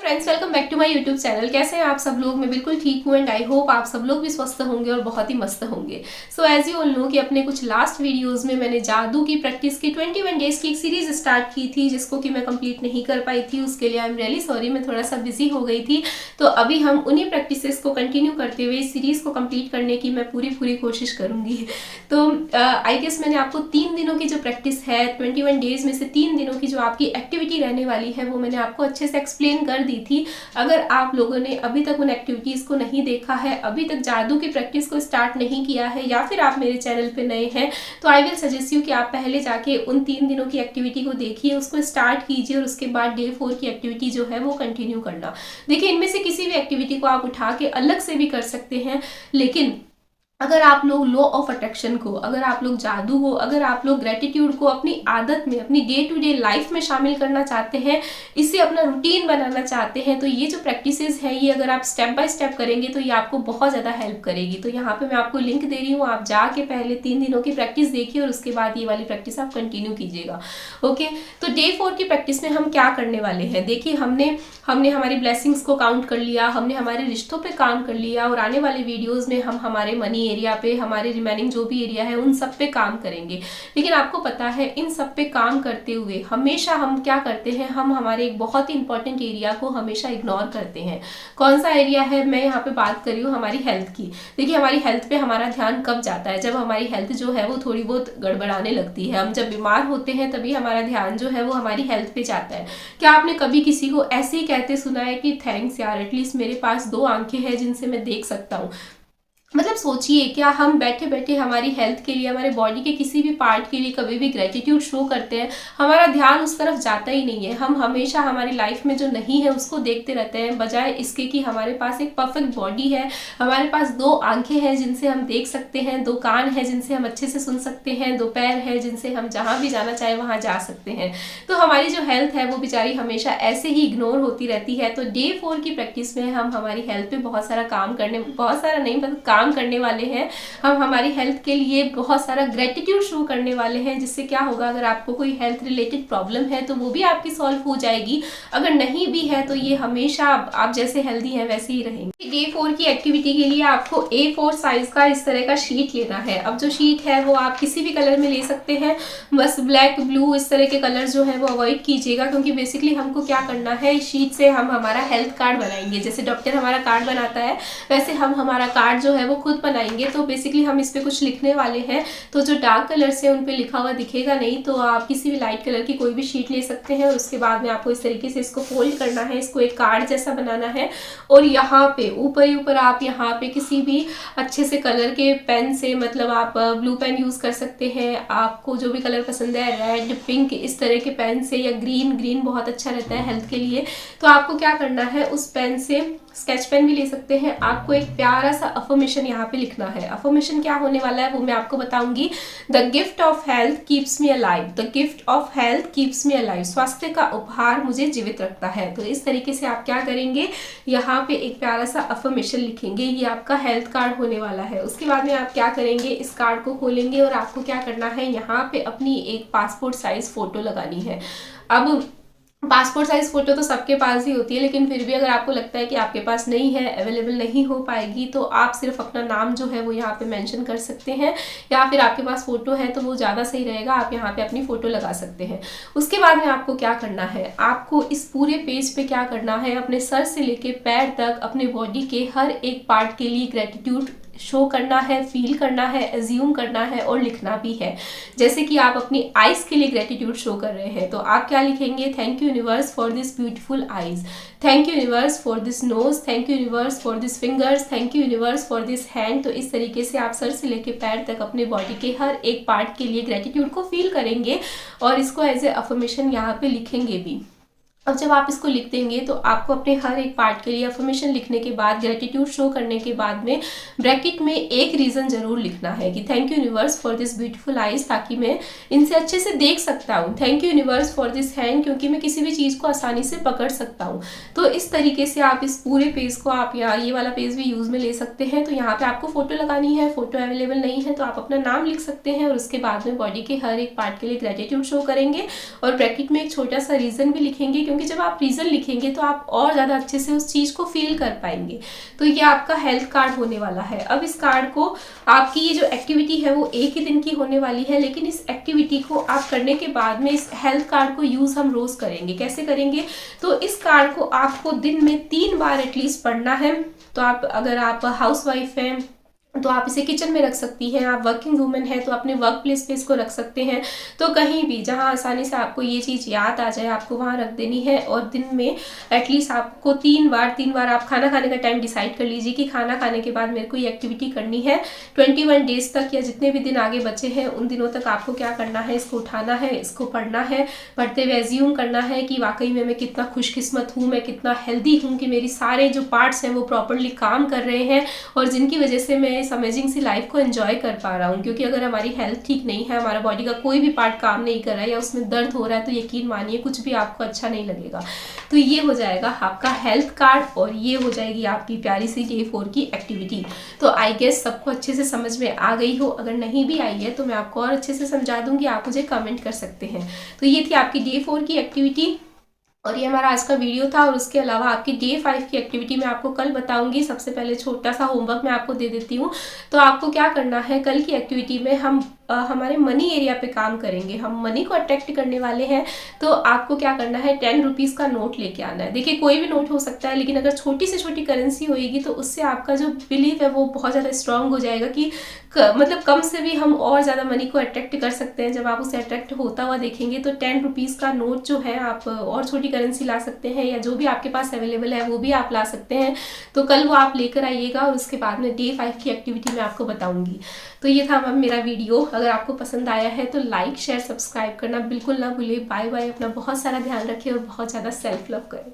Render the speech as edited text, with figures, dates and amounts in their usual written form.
Friends, welcome back to my YouTube channel. कैसे हैं आप सब लोग? मैं बिल्कुल ठीक हूँ एंड आई होप आप सब लोग भी स्वस्थ होंगे और बहुत ही मस्त होंगे। So as you all know कि अपने कुछ लास्ट वीडियोस में मैंने जादू की प्रैक्टिस की 21 डेज की एक सीरीज स्टार्ट की थी, जिसको कि मैं कंप्लीट नहीं कर पाई थी। उसके लिए आई एम रियली सॉरी, मैं थोड़ा सा बिजी हो गई थी। तो अभी हम उन्हीं प्रैक्टिसेस को कंटिन्यू करते हुए इस सीरीज को कंप्लीट करने की मैं पूरी कोशिश करूंगी। तो आई गेस मैंने आपको 3 दिनों की जो प्रैक्टिस है 21 डेज में से 3 दिनों की जो आपकी एक्टिविटी रहने वाली है वो मैंने आपको अच्छे से एक्सप्लेन कर दी थी। अगर आप लोगों ने अभी तक उन एक्टिविटीज को नहीं देखा है, अभी तक जादू की प्रैक्टिस को स्टार्ट नहीं किया है, या फिर आप मेरे चैनल पे नए हैं, तो आई विल सजेस्ट यू कि आप पहले जाके उन 3 दिनों की एक्टिविटी को देखिए, उसको स्टार्ट कीजिए और उसके बाद डे 4 की एक्टिविटी जो है वो कंटिन्यू करना। देखिए, इनमें से किसी भी एक्टिविटी को आप उठा के अलग से भी कर सकते हैं, लेकिन अगर आप लोग लॉ ऑफ अट्रैक्शन को, अगर आप लोग जादू को, अगर आप लोग ग्रेटिट्यूड को अपनी आदत में, अपनी डे टू डे लाइफ में शामिल करना चाहते हैं, इससे अपना रूटीन बनाना चाहते हैं, तो ये जो प्रैक्टिसेस है ये अगर आप स्टेप बाय स्टेप करेंगे तो ये आपको बहुत ज़्यादा हेल्प करेगी। तो यहाँ पे मैं आपको लिंक दे रही हूँ, आप जाके पहले 3 दिनों की प्रैक्टिस देखिए और उसके बाद ये वाली प्रैक्टिस आप कंटिन्यू कीजिएगा। ओके, तो डे 4 की प्रैक्टिस में हम क्या करने वाले हैं? देखिए, हमने हमारी ब्लेसिंग्स को काउंट कर लिया, हमने हमारे रिश्तों पे काम कर लिया, और आने वाले वीडियोस में हम हमारे मनी एरिया पे, हमारे रिमेनिंग जो भी एरिया है उन सब पे काम करेंगे। लेकिन आपको पता है, इन सब पे काम करते हुए हमेशा हम क्या करते हैं, हम हमारे एक बहुत ही इंपॉर्टेंट एरिया को हमेशा इग्नोर करते हैं। कौन सा एरिया है? मैं यहाँ पे बात कर रही हूँ हमारी हेल्थ की। देखिए, हमारी हेल्थ पे हमारा ध्यान कब जाता है? जब हमारी हेल्थ जो है वो थोड़ी बहुत गड़बड़ाने लगती है। हम जब बीमार होते हैं तभी हमारा ध्यान जो है वो हमारी हेल्थ पे जाता है। क्या आपने कभी किसी को ऐसे ही कहते सुना है कि थैंक्स यार, एटलीस्ट मेरे पास 2 आंखें हैं जिनसे मैं देख सकता हूँ? मतलब सोचिए, क्या हम बैठे बैठे हमारी हेल्थ के लिए, हमारे बॉडी के किसी भी पार्ट के लिए कभी भी ग्रेटिट्यूड शो करते हैं? हमारा ध्यान उस तरफ जाता ही नहीं है। हम हमेशा हमारी लाइफ में जो नहीं है उसको देखते रहते हैं, बजाय इसके कि हमारे पास एक परफेक्ट बॉडी है, हमारे पास 2 आंखें हैं जिनसे हम देख सकते हैं, 2 कान हैं जिनसे हम अच्छे से सुन सकते हैं, 2 पैर हैं जिनसे हम जहाँ भी जाना चाहे वहाँ जा सकते हैं। तो हमारी जो हेल्थ है वो बेचारी हमेशा ऐसे ही इग्नोर होती रहती है। तो डे 4 की प्रैक्टिस में हम हमारी हेल्थ पे बहुत सारा बहुत सारा नहीं, मतलब काम करने वाले हैं। हम हमारी हेल्थ के लिए बहुत सारा ग्रेटिट्यूड शो करने वाले हैं, जिससे क्या होगा, अगर आपको कोई हेल्थ रिलेटेड प्रॉब्लम है तो वो भी आपकी सॉल्व हो जाएगी। अगर नहीं भी है तो ये हमेशा आप जैसे हेल्दी हैं वैसे ही रहेंगे। डे 4 की एक्टिविटी के लिए आपको A4 साइज का इस तरह का शीट लेना है। अब जो शीट है वो आप किसी भी कलर में ले सकते हैं, बस ब्लैक, ब्लू इस तरह के कलर जो है वो अवॉइड कीजिएगा, क्योंकि बेसिकली हमको क्या करना है, इस शीट से हम हमारा हेल्थ कार्ड बनाएंगे। जैसे डॉक्टर हमारा कार्ड बनाता है वैसे हम हमारा कार्ड जो है वो खुद बनाएंगे। तो बेसिकली हम इस पे कुछ लिखने वाले हैं, तो जो डार्क कलर से उन पे लिखा हुआ दिखेगा नहीं, तो आप किसी भी लाइट कलर की कोई भी शीट ले सकते हैं। और उसके बाद में आपको इस तरीके से इसको फोल्ड करना है, इसको एक कार्ड जैसा बनाना है, और यहाँ पे ऊपर ही ऊपर आप यहाँ पे किसी भी अच्छे से कलर के पेन से, मतलब आप ब्लू पेन यूज कर सकते हैं, आपको जो भी कलर पसंद है, रेड, पिंक इस तरह के पेन से, या ग्रीन बहुत अच्छा रहता है हेल्थ के लिए। तो आपको क्या करना है, उस पेन से, स्केच पेन भी ले सकते हैं, आपको एक प्यारा सा अफर्मेशन यहाँ पे लिखना है। अफर्मेशन क्या होने वाला है वो मैं आपको बताऊंगी। The gift of health keeps me alive, the gift of health keeps me alive, स्वास्थ्य का उपहार मुझे जीवित रखता है। तो इस तरीके से आप क्या करेंगे, यहाँ पे एक प्यारा सा अफर्मेशन लिखेंगे। ये आपका हेल्थ कार्ड होने वाला है। उसके बाद में आप क्या करेंगे, इस कार्ड को खोलेंगे और आपको क्या करना है, यहाँ पे अपनी एक पासपोर्ट साइज फोटो लगानी है। अब पासपोर्ट साइज फोटो तो सबके पास ही होती है, लेकिन फिर भी अगर आपको लगता है कि आपके पास नहीं है, अवेलेबल नहीं हो पाएगी, तो आप सिर्फ अपना नाम जो है वो यहाँ पे मेंशन कर सकते हैं, या फिर आपके पास फोटो है तो वो ज़्यादा सही रहेगा, आप यहाँ पे अपनी फोटो लगा सकते हैं। उसके बाद में आपको क्या करना है, आपको इस पूरे पेज पे क्या करना है, अपने सर से लेके पैर तक अपने बॉडी के हर एक पार्ट के लिए ग्रेटिट्यूड शो करना है, फील करना है, एज्यूम करना है और लिखना भी है। जैसे कि आप अपनी आईज के लिए ग्रेटिट्यूड शो कर रहे हैं, तो आप क्या लिखेंगे, thank you universe for this beautiful eyes, thank you universe for this knows, thank you universe for this fingers, thank you universe for this hand. तो इस तरीके से आप सर से लेके पैर तक अपने बॉडी के हर एक पार्ट के लिए ग्रेटिट्यूड को फील करेंगे और इसको एज ए अफर्मेशन यहाँ पे लिखेंगे भी। अब जब आप इसको लिख देंगे तो आपको अपने हर एक पार्ट के लिए अफर्मेशन लिखने के बाद, ग्रेटिट्यूड शो करने के बाद में ब्रैकेट में एक रीज़न जरूर लिखना है कि thank you universe for this beautiful eyes, ताकि मैं इनसे अच्छे से देख सकता हूँ। Thank you universe for this hand, क्योंकि मैं किसी भी चीज़ को आसानी से पकड़ सकता हूँ। तो इस तरीके से आप इस पूरे पेज को, आप यहाँ ये वाला पेज भी यूज़ में ले सकते हैं। तो यहाँ पे आपको फोटो लगानी है, फोटो अवेलेबल नहीं है तो आप अपना नाम लिख सकते हैं, और उसके बाद में बॉडी के हर एक पार्ट के लिए ग्रेटिट्यूड शो करेंगे और ब्रैकेट में एक छोटा सा रीज़न भी लिखेंगे, क्योंकि जब आप रीज़न लिखेंगे तो आप और ज़्यादा अच्छे से उस चीज़ को फील कर पाएंगे। तो ये आपका हेल्थ कार्ड होने वाला है। अब इस कार्ड को आपकी ये जो एक्टिविटी है वो एक ही दिन की होने वाली है, लेकिन इस एक्टिविटी को आप करने के बाद में इस हेल्थ कार्ड को यूज़ हम रोज़ करेंगे। कैसे करेंगे? तो इस कार्ड को आपको दिन में 3 बार एटलीस्ट पढ़ना है। तो आप अगर आप हाउसवाइफ हैं तो आप इसे किचन में रख सकती हैं, आप वर्किंग वूमेन है तो अपने वर्क प्लेस पे इसको रख सकते हैं। तो कहीं भी जहां आसानी से आपको ये चीज़ याद आ जाए आपको वहां रख देनी है। और दिन में एटलीस्ट आपको 3 बार आप खाना खाने का टाइम डिसाइड कर लीजिए कि खाना खाने के बाद मेरे को ये एक्टिविटी करनी है। 21 डेज तक या जितने भी दिन आगे बचे हैं उन दिनों तक आपको क्या करना है, इसको उठाना है, इसको पढ़ना है। पढ़ते हुए एज्यूम करना है कि वाकई में मैं कितना खुशकिस्मत हूँ, मैं कितना हेल्दी हूँ कि मेरी सारे जो पार्ट्स हैं वो प्रॉपरली काम कर रहे हैं और जिनकी वजह से मैं इस अमेजिंग सी लाइफ को एंजॉय कर पा रहा हूँ। क्योंकि अगर हमारी हेल्थ ठीक नहीं है, हमारा बॉडी का कोई भी पार्ट काम नहीं कर रहा है या उसमें दर्द हो रहा है, तो यकीन मानिए कुछ भी आपको अच्छा नहीं लगेगा। तो ये हो जाएगा आपका हेल्थ कार्ड और ये हो जाएगी आपकी प्यारी सी डे 4 की एक्टिविटी। तो आई गेस सबको अच्छे से समझ में आ गई हो। अगर नहीं भी आई है तो मैं आपको और अच्छे से समझा दूंगी, आप मुझे कमेंट कर सकते हैं। तो ये थी आपकी डे 4 की एक्टिविटी और ये हमारा आज का वीडियो था। और उसके अलावा आपकी डे 5 की एक्टिविटी मैं आपको कल बताऊंगी। सबसे पहले छोटा सा होमवर्क मैं आपको दे देती हूँ। तो आपको क्या करना है, कल की एक्टिविटी में हम हमारे मनी एरिया पे काम करेंगे, हम मनी को अट्रैक्ट करने वाले हैं। तो आपको क्या करना है, 10 रुपीज़ का नोट लेके आना है। देखिए कोई भी नोट हो सकता है, लेकिन अगर छोटी से छोटी करेंसी होएगी तो उससे आपका जो बिलीव है वो बहुत ज़्यादा स्ट्रांग हो जाएगा कि मतलब कम से भी हम और ज़्यादा मनी को अट्रैक्ट कर सकते हैं। जब आप उसे अट्रैक्ट होता हुआ देखेंगे तो 10 रुपीज़ का नोट जो है आप और छोटी करेंसी ला सकते हैं या जो भी आपके पास अवेलेबल है वो भी आप ला सकते हैं। तो कल वो आप लेकर आइएगा और उसके बाद में डे 5 की एक्टिविटी मैं आपको बताऊंगी। तो ये था मेरा वीडियो। अगर आपको पसंद आया है तो लाइक शेयर सब्सक्राइब करना बिल्कुल ना भूलें। Bye bye. अपना बहुत सारा ध्यान रखें और बहुत ज़्यादा सेल्फ लव करें।